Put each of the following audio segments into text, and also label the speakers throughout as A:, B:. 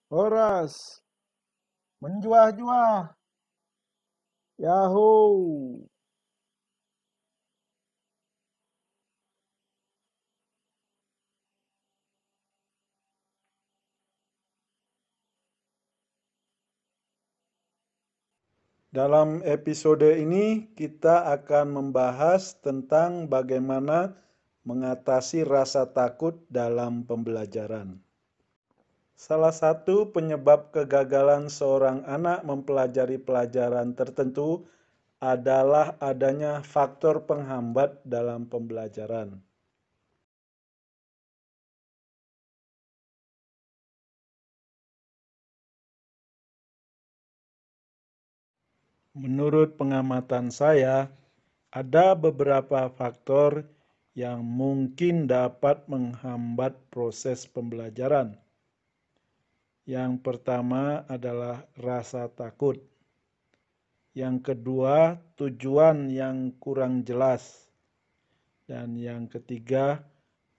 A: Horas, menjuah-juah, Yahoo! Dalam episode ini kita akan membahas tentang bagaimana mengatasi rasa takut dalam pembelajaran. Salah satu penyebab kegagalan seorang anak mempelajari pelajaran tertentu adalah adanya faktor penghambat dalam pembelajaran. Menurut pengamatan saya, ada beberapa faktor yang mungkin dapat menghambat proses pembelajaran. Yang pertama adalah rasa takut. Yang kedua, tujuan yang kurang jelas. Dan yang ketiga,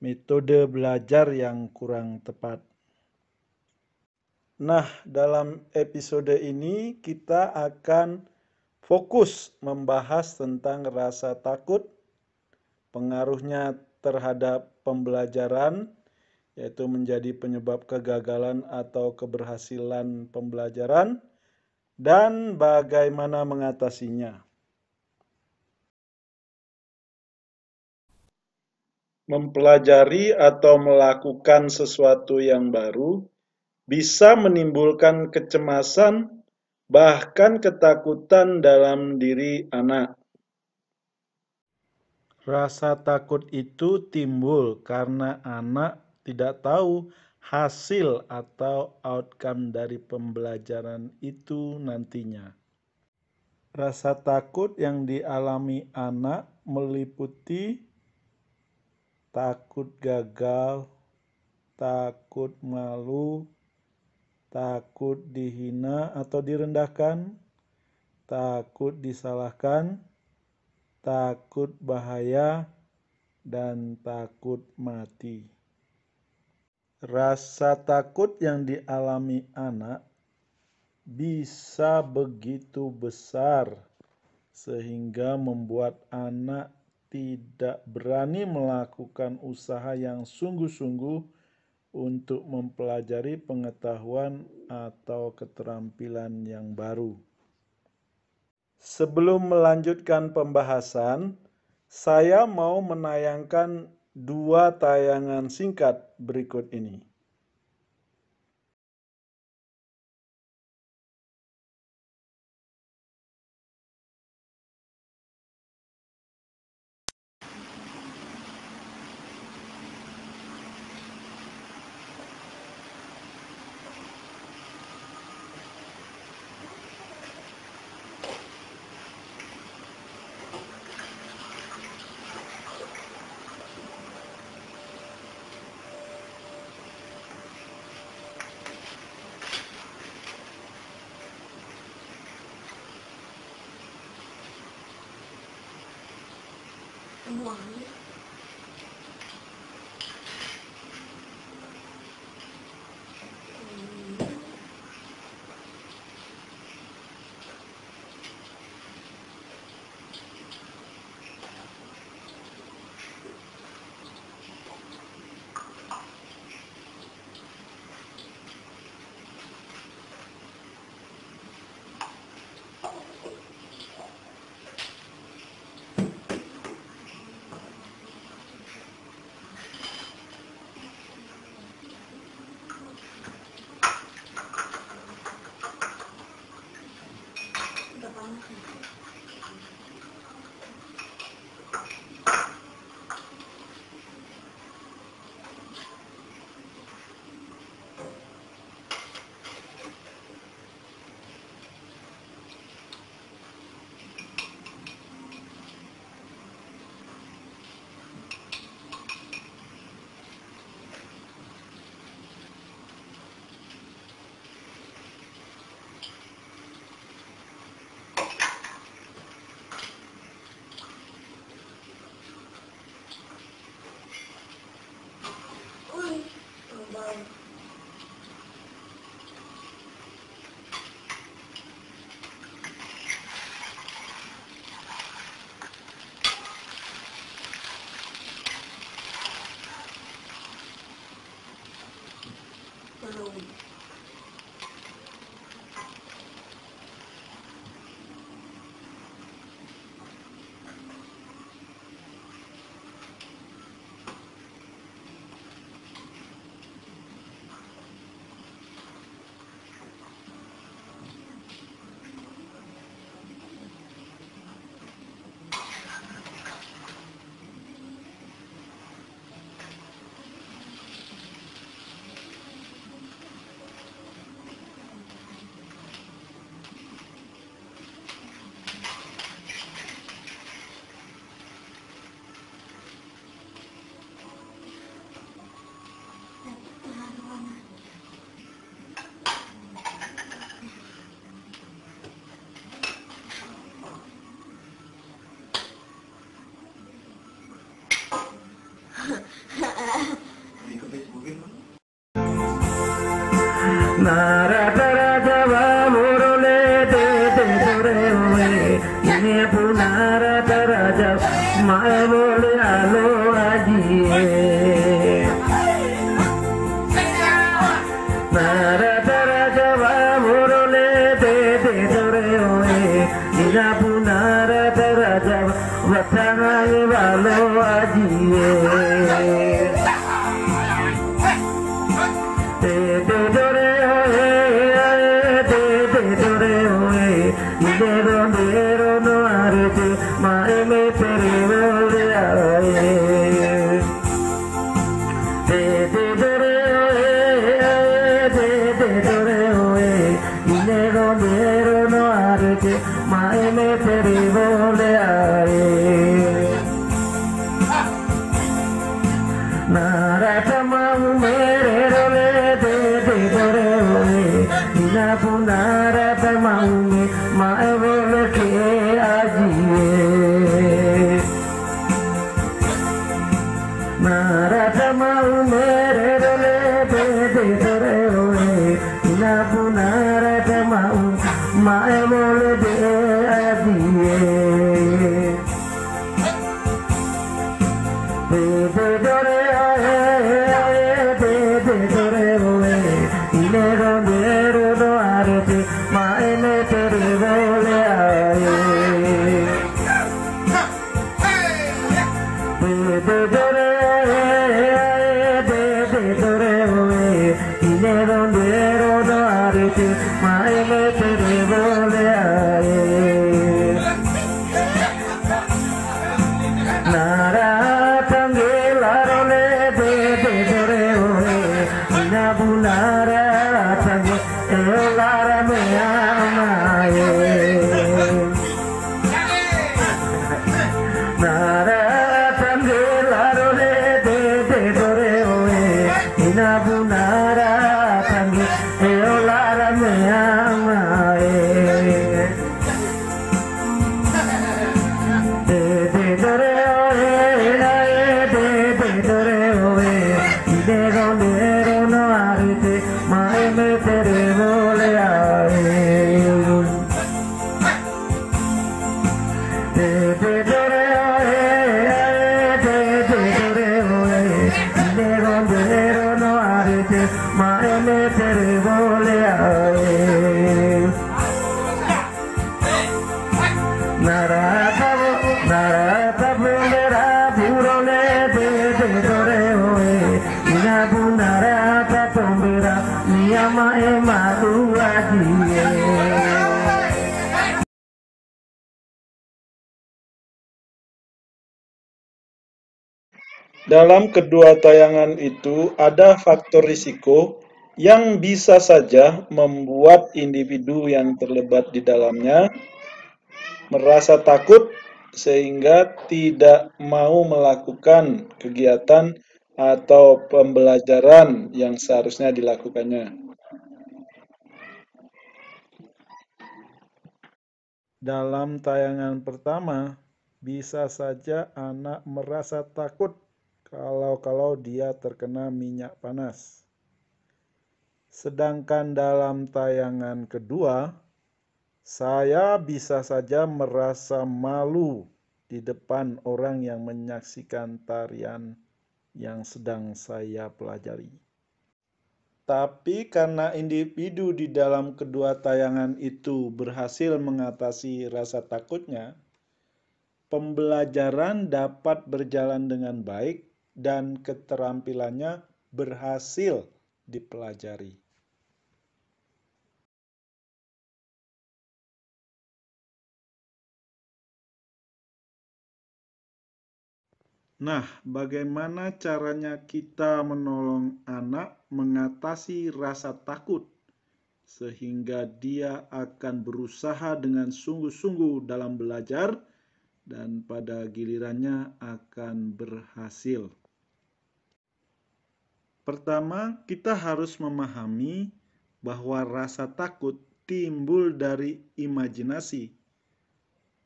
A: metode belajar yang kurang tepat. Nah, dalam episode ini kita akan fokus membahas tentang rasa takut, pengaruhnya terhadap pembelajaran, yaitu menjadi penyebab kegagalan atau keberhasilan pembelajaran, dan bagaimana mengatasinya. Mempelajari atau melakukan sesuatu yang baru bisa menimbulkan kecemasan, bahkan ketakutan dalam diri anak. Rasa takut itu timbul karena anak tidak tahu hasil atau outcome dari pembelajaran itu nantinya. Rasa takut yang dialami anak meliputi takut gagal, takut malu, takut dihina atau direndahkan, takut disalahkan, takut bahaya, dan takut mati. Rasa takut yang dialami anak bisa begitu besar sehingga membuat anak tidak berani melakukan usaha yang sungguh-sungguh untuk mempelajari pengetahuan atau keterampilan yang baru. Sebelum melanjutkan pembahasan, saya mau menayangkan dua tayangan singkat berikut ini.
B: Narada raja murule de dore hoye ini punarada raja mae bole alo ajiye Narada raja murule de dore hoye ini punarada raja watangale alo ajiye Narada mau mere role de dore hoye ina punarada mau me mae bole ke ajiye Narada mau mere role de dore hoye ina punarada mau mae bole de ajiye
A: Dalam kedua tayangan itu ada faktor risiko yang bisa saja membuat individu yang terlibat di dalamnya merasa takut sehingga tidak mau melakukan kegiatan atau pembelajaran yang seharusnya dilakukannya. Dalam tayangan pertama, bisa saja anak merasa takut kalau dia terkena minyak panas. Sedangkan dalam tayangan kedua, saya bisa saja merasa malu di depan orang yang menyaksikan tarian yang sedang saya pelajari. Tapi karena individu di dalam kedua tayangan itu berhasil mengatasi rasa takutnya, pembelajaran dapat berjalan dengan baik dan keterampilannya berhasil dipelajari. Nah, bagaimana caranya kita menolong anak mengatasi rasa takut sehingga dia akan berusaha dengan sungguh-sungguh dalam belajar dan pada gilirannya akan berhasil. Pertama, kita harus memahami bahwa rasa takut timbul dari imajinasi,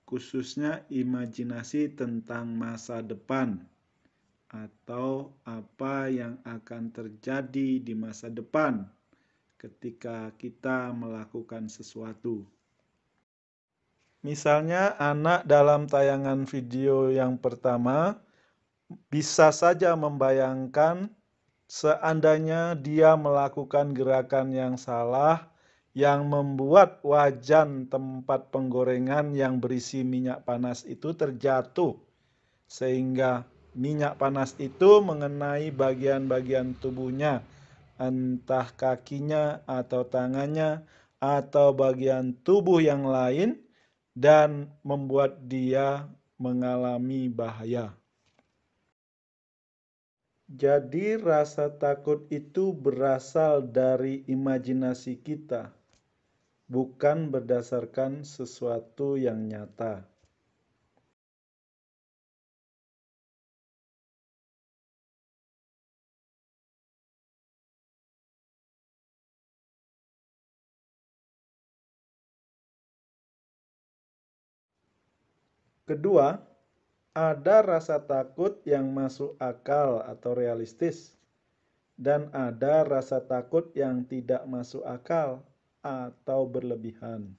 A: khususnya imajinasi tentang masa depan atau apa yang akan terjadi di masa depan ketika kita melakukan sesuatu. Misalnya, anak dalam tayangan video yang pertama bisa saja membayangkan seandainya dia melakukan gerakan yang salah yang membuat wajan tempat penggorengan yang berisi minyak panas itu terjatuh, sehingga minyak panas itu mengenai bagian-bagian tubuhnya, entah kakinya atau tangannya atau bagian tubuh yang lain, dan membuat dia mengalami bahaya. Jadi rasa takut itu berasal dari imajinasi kita, bukan berdasarkan sesuatu yang nyata. Kedua, ada rasa takut yang masuk akal atau realistis, dan ada rasa takut yang tidak masuk akal atau berlebihan.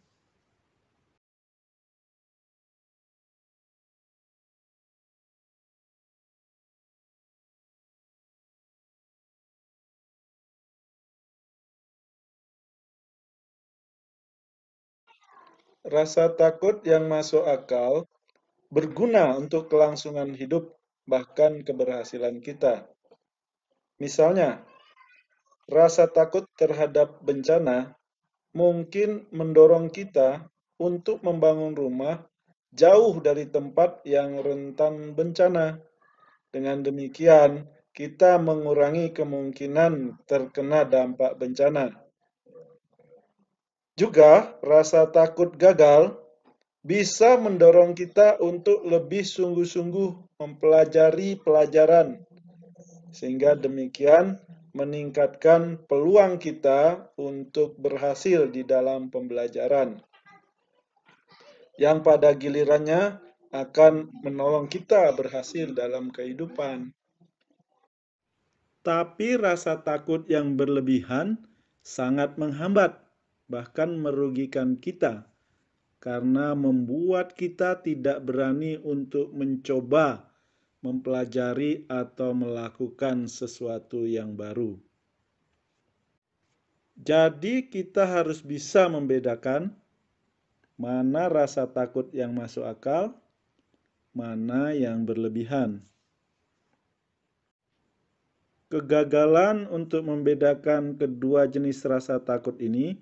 A: Rasa takut yang masuk akal berguna untuk kelangsungan hidup, bahkan keberhasilan kita. Misalnya, rasa takut terhadap bencana mungkin mendorong kita untuk membangun rumah jauh dari tempat yang rentan bencana. Dengan demikian, kita mengurangi kemungkinan terkena dampak bencana. Juga, rasa takut gagal bisa mendorong kita untuk lebih sungguh-sungguh mempelajari pelajaran, sehingga demikian meningkatkan peluang kita untuk berhasil di dalam pembelajaran, yang pada gilirannya akan menolong kita berhasil dalam kehidupan. Tapi rasa takut yang berlebihan sangat menghambat, bahkan merugikan kita, karena membuat kita tidak berani untuk mencoba mempelajari atau melakukan sesuatu yang baru. Jadi kita harus bisa membedakan mana rasa takut yang masuk akal, mana yang berlebihan. Kegagalan untuk membedakan kedua jenis rasa takut ini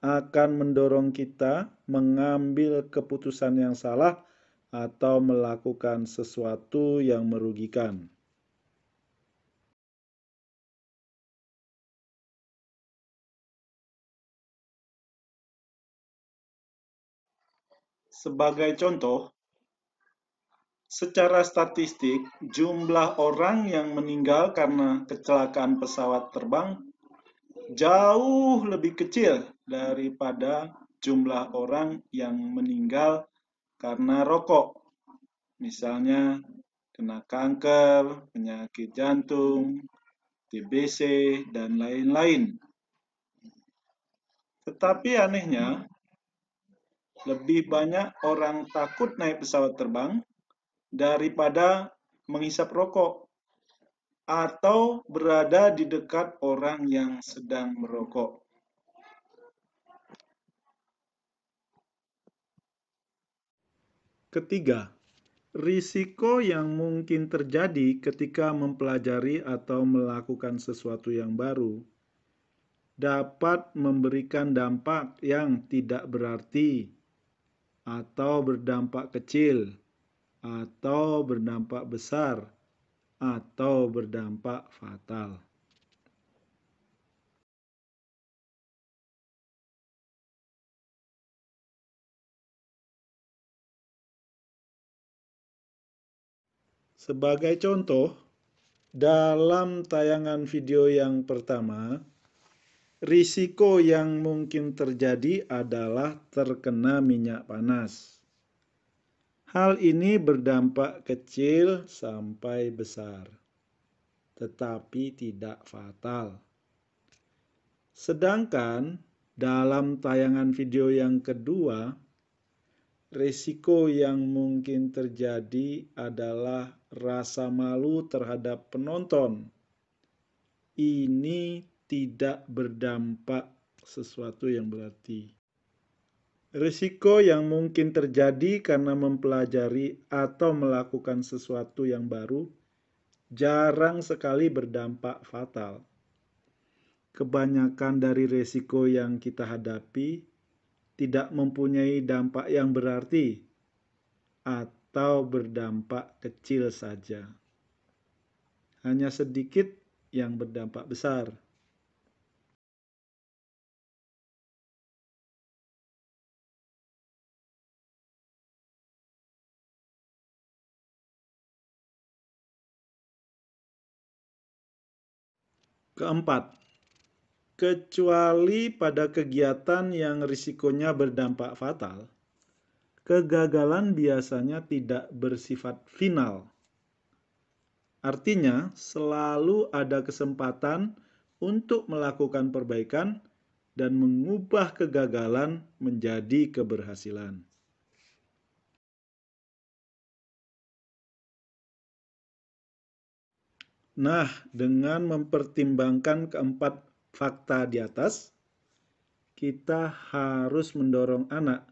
A: akan mendorong kita mengambil keputusan yang salah atau melakukan sesuatu yang merugikan. Sebagai contoh, secara statistik, jumlah orang yang meninggal karena kecelakaan pesawat terbang jauh lebih kecil daripada jumlah orang yang meninggal karena rokok. Misalnya, kena kanker, penyakit jantung, TBC, dan lain-lain. Tetapi anehnya, lebih banyak orang takut naik pesawat terbang daripada menghisap rokok atau berada di dekat orang yang sedang merokok. Ketiga, risiko yang mungkin terjadi ketika mempelajari atau melakukan sesuatu yang baru dapat memberikan dampak yang tidak berarti, atau berdampak kecil, atau berdampak besar, atau berdampak fatal. Sebagai contoh, dalam tayangan video yang pertama, risiko yang mungkin terjadi adalah terkena minyak panas. Hal ini berdampak kecil sampai besar, tetapi tidak fatal. Sedangkan dalam tayangan video yang kedua, risiko yang mungkin terjadi adalah rasa malu terhadap penonton. Ini tidak berdampak sesuatu yang berarti. Risiko yang mungkin terjadi karena mempelajari atau melakukan sesuatu yang baru jarang sekali berdampak fatal. Kebanyakan dari risiko yang kita hadapi tidak mempunyai dampak yang berarti atau berdampak kecil saja. Hanya sedikit yang berdampak besar. Keempat, kecuali pada kegiatan yang risikonya berdampak fatal, kegagalan biasanya tidak bersifat final. Artinya, selalu ada kesempatan untuk melakukan perbaikan dan mengubah kegagalan menjadi keberhasilan. Nah, dengan mempertimbangkan keempat fakta di atas, kita harus mendorong anak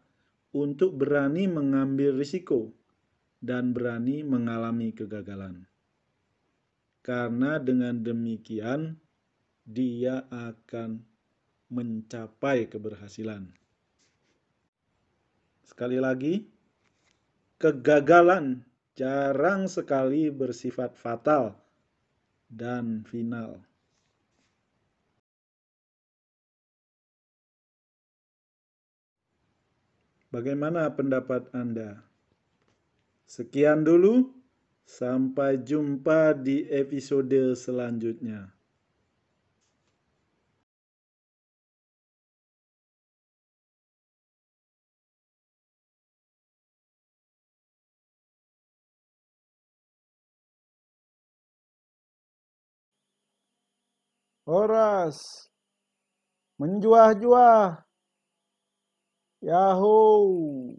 A: untuk berani mengambil risiko dan berani mengalami kegagalan. Karena dengan demikian, dia akan mencapai keberhasilan. Sekali lagi, kegagalan jarang sekali bersifat fatal dan final. Bagaimana pendapat Anda? Sekian dulu, sampai jumpa di episode selanjutnya. Horas, menjuah-juah, Yahoo!